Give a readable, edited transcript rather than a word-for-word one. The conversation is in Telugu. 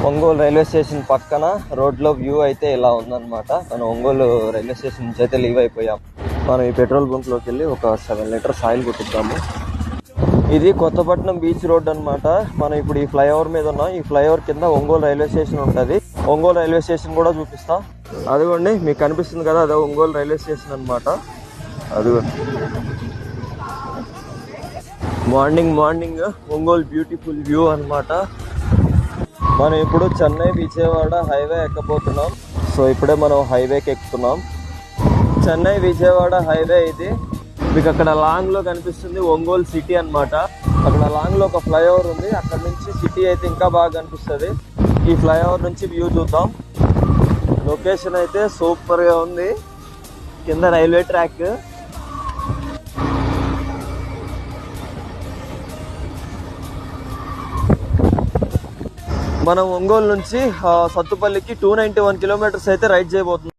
ఒంగోలు రైల్వే స్టేషన్ పక్కన రోడ్లో వ్యూ అయితే ఇలా ఉందన్నమాట. మనం ఒంగోలు రైల్వే స్టేషన్ నుంచి అయితే లీవ్ అయిపోయాం. మనం ఈ పెట్రోల్ బంక్ లోకి వెళ్ళి ఒక 7 లీటర్స్ ఆయిల్ కొట్టిద్దాము. ఇది కొత్తపట్నం బీచ్ రోడ్ అన్నమాట. మనం ఇప్పుడు ఈ ఫ్లైఓవర్ మీద ఉన్నాం. ఈ ఫ్లైఓవర్ కింద ఒంగోలు రైల్వే స్టేషన్ ఉంటుంది. ఒంగోలు రైల్వే స్టేషన్ కూడా చూపిస్తా. అదిగోండి మీకు కనిపిస్తుంది కదా, అదే ఒంగోలు రైల్వే స్టేషన్ అన్నమాట. అదిగోండి మార్నింగ్ ఒంగోలు బ్యూటిఫుల్ వ్యూ అన్నమాట. మనం ఇప్పుడు చెన్నై విజయవాడ హైవే ఎక్కబోతున్నాం. సో ఇప్పుడే మనం హైవేకి ఎక్కుతున్నాం. చెన్నై విజయవాడ హైవే ఇది. మీకు అక్కడ లాంగ్ లో కనిపిస్తుంది ఒంగోలు సిటీ అన్నమాట. అక్కడ లాంగ్ లో ఒక ఫ్లైఓవర్ ఉంది. అక్కడ నుంచి సిటీ అయితే ఇంకా బాగా కనిపిస్తుంది. ఈ ఫ్లైఓవర్ నుంచి వ్యూ చూద్దాం. లొకేషన్ అయితే సూపర్ గా ఉంది. కింద రైల్వే ట్రాక్. మనం ఒంగోలు నుంచి సత్తుపల్లికి 291 కిలోమీటర్స్ అయితే రైడ్ చేయబోతున్నాం.